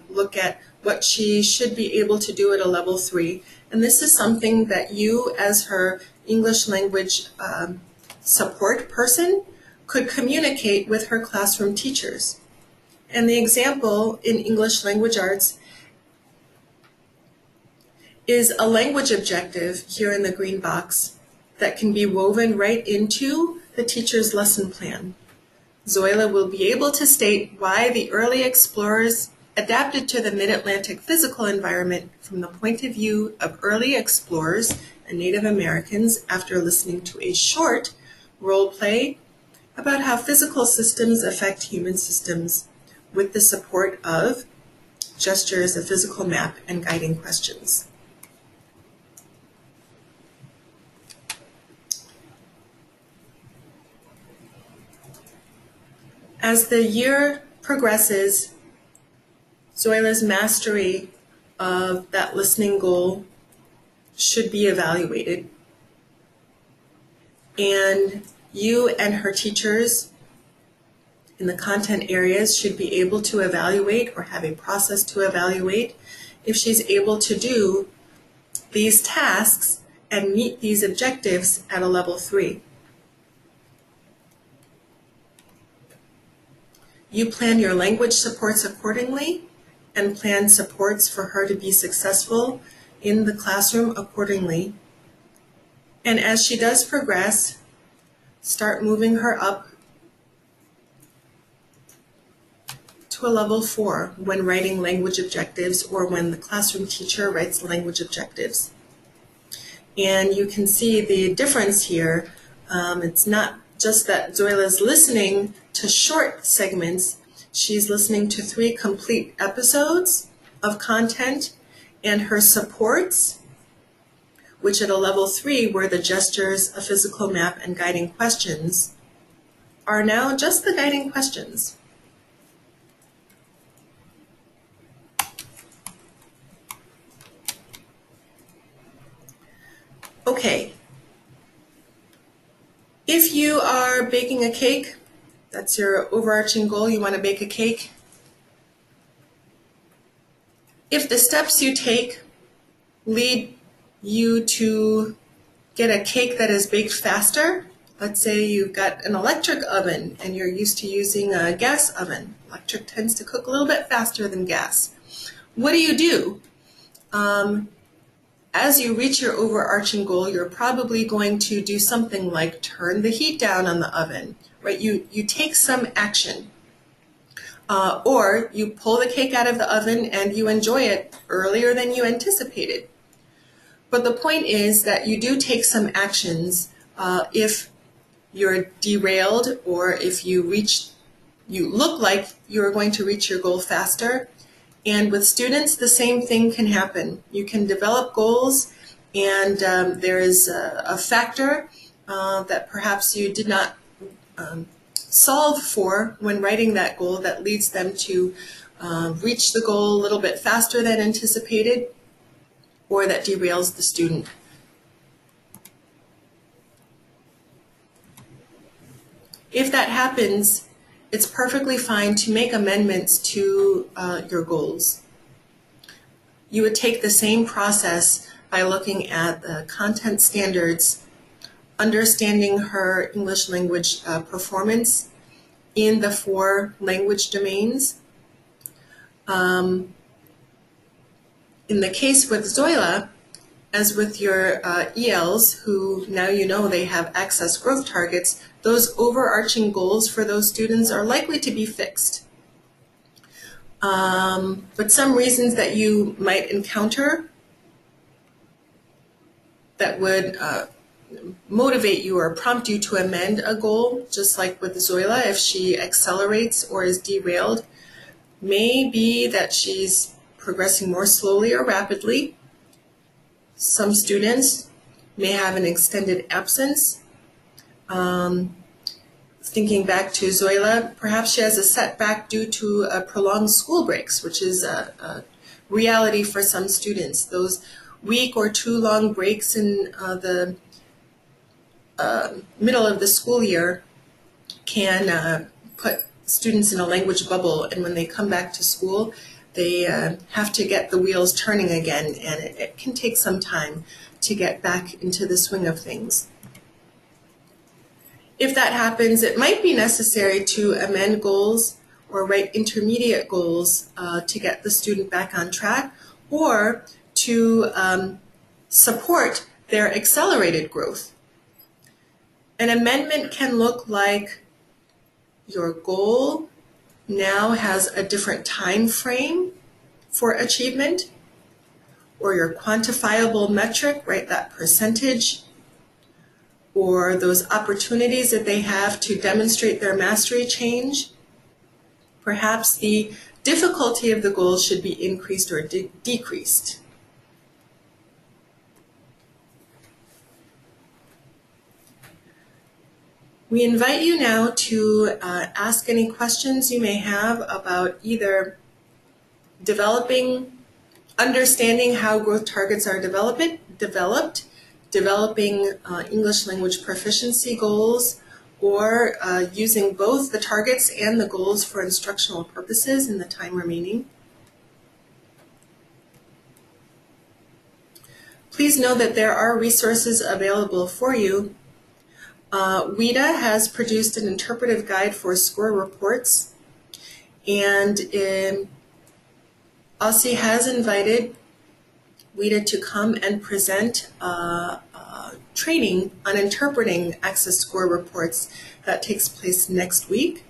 look at what she should be able to do at a level 3. And this is something that you, as her English language support person, could communicate with her classroom teachers. And the example in English language arts is a language objective here in the green box that can be woven right into the teacher's lesson plan. Zoila will be able to state why the early explorers adapted to the mid-Atlantic physical environment from the point of view of early explorers and Native Americans after listening to a short role play about how physical systems affect human systems with the support of gestures, a physical map, and guiding questions. As the year progresses, Zoila's mastery of that listening goal should be evaluated. And you and her teachers in the content areas should be able to evaluate or have a process to evaluate if she's able to do these tasks and meet these objectives at a level 3. You plan your language supports accordingly and plan supports for her to be successful in the classroom accordingly. And as she does progress, start moving her up to a level 4 when writing language objectives or when the classroom teacher writes language objectives. And you can see the difference here. It's not just that Zoila's listening to short segments, she's listening to 3 complete episodes of content, and her supports, which at a level 3 were the gestures, a physical map, and guiding questions, are now just the guiding questions. Okay. If you are baking a cake, that's your overarching goal, you want to bake a cake. If the steps you take lead you to get a cake that is baked faster. Let's say you've got an electric oven and you're used to using a gas oven. Electric tends to cook a little bit faster than gas. What do? As you reach your overarching goal, you're probably going to do something like turn the heat down on the oven, right? You take some action. Or you pull the cake out of the oven and you enjoy it earlier than you anticipated. But the point is that you do take some actions if you're derailed or if you look like you're going to reach your goal faster. And with students, the same thing can happen. You can develop goals and there is a factor that perhaps you did not solve for when writing that goal that leads them to reach the goal a little bit faster than anticipated, or that derails the student. If that happens, it's perfectly fine to make amendments to your goals. You would take the same process by looking at the content standards, understanding her English language performance in the 4 language domains. In the case with Zoila, as with your Ells, who now you know they have access growth targets, those overarching goals for those students are likely to be fixed. But some reasons that you might encounter that would motivate you or prompt you to amend a goal, just like with Zoila, if she accelerates or is derailed, may be that she's progressing more slowly or rapidly. Some students may have an extended absence. Thinking back to Zoila, perhaps she has a setback due to prolonged school breaks, which is a reality for some students. Those week or 2 long breaks in the middle of the school year can put students in a language bubble, and when they come back to school, they have to get the wheels turning again, and it can take some time to get back into the swing of things. If that happens, it might be necessary to amend goals or write intermediate goals to get the student back on track, or to support their accelerated growth. An amendment can look like your goal now has a different time frame for achievement, or your quantifiable metric, right, that percentage, or those opportunities that they have to demonstrate their mastery change. Perhaps the difficulty of the goal should be increased or decreased. We invite you now to ask any questions you may have about either understanding how growth targets are developed, developing English language proficiency goals, or using both the targets and the goals for instructional purposes in the time remaining. Please know that there are resources available for you. WIDA has produced an interpretive guide for score reports, and Aussie has invited WIDA to come and present training on interpreting access score reports that takes place next week.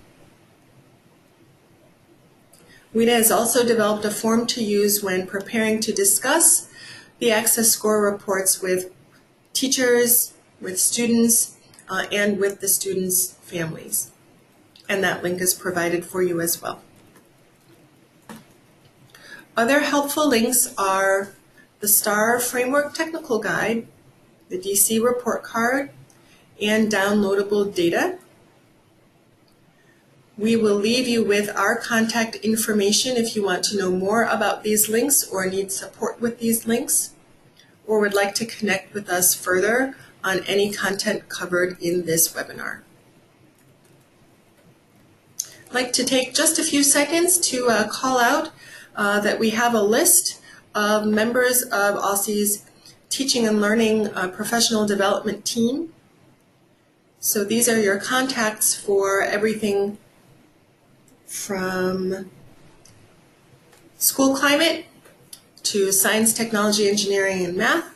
WIDA has also developed a form to use when preparing to discuss the access score reports with teachers, with students, and with the students' families. And that link is provided for you as well. Other helpful links are the STAR Framework Technical Guide, the DC Report Card, and downloadable data. We will leave you with our contact information if you want to know more about these links or need support with these links, or would like to connect with us further on any content covered in this webinar. I'd like to take just a few seconds to call out that we have a list of members of ALSE's Teaching and Learning Professional Development Team. So these are your contacts for everything from school climate to science, technology, engineering, and math.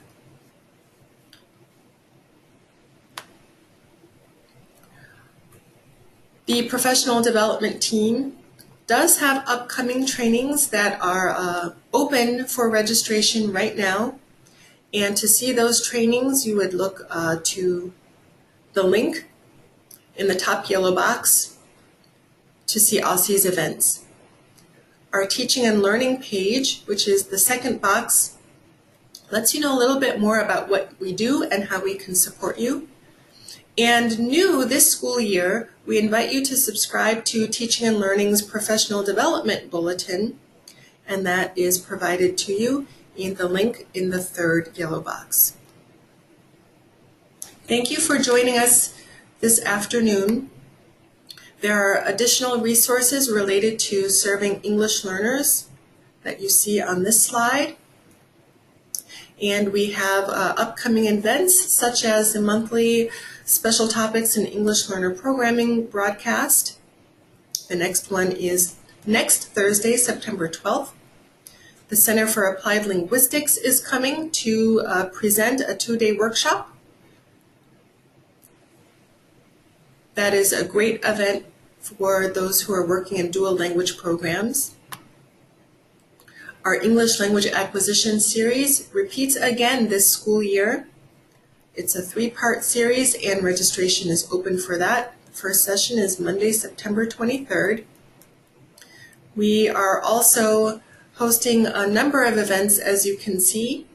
The professional development team does have upcoming trainings that are open for registration right now. And to see those trainings, you would look to the link in the top yellow box to see ALSE's events. Our teaching and learning page, which is the second box, lets you know a little bit more about what we do and how we can support you. And new this school year, we invite you to subscribe to Teaching and Learning's Professional Development Bulletin, and that is provided to you in the link in the third yellow box. Thank you for joining us this afternoon. There are additional resources related to serving English learners that you see on this slide. And we have upcoming events such as the monthly Special Topics in English Learner Programming broadcast. The next one is next Thursday, September 12th. The Center for Applied Linguistics is coming to present a 2-day workshop. That is a great event for those who are working in dual language programs. Our English Language Acquisition series repeats again this school year. It's a 3-part series and registration is open for that. The first session is Monday, September 23rd. We are also hosting a number of events, as you can see.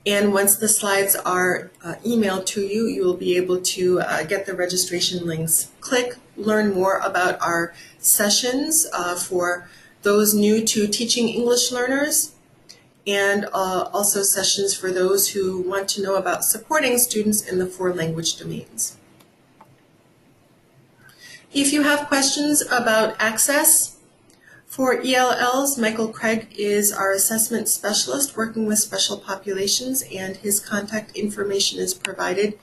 And once the slides are emailed to you, you will be able to get the registration links. Click, learn more about our sessions for those new to teaching English learners, and also sessions for those who want to know about supporting students in the 4 language domains. If you have questions about access, for ELLs, Michael Craig is our assessment specialist working with special populations, and his contact information is provided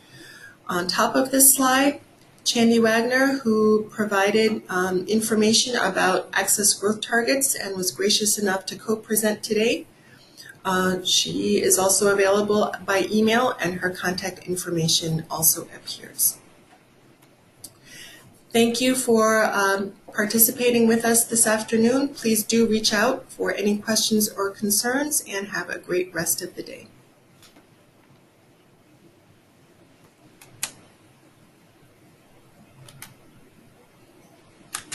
on top of this slide. Chandy Wagner, who provided information about access growth targets and was gracious enough to co-present today. She is also available by email, and her contact information also appears. Thank you for participating with us this afternoon. Please do reach out for any questions or concerns, and have a great rest of the day.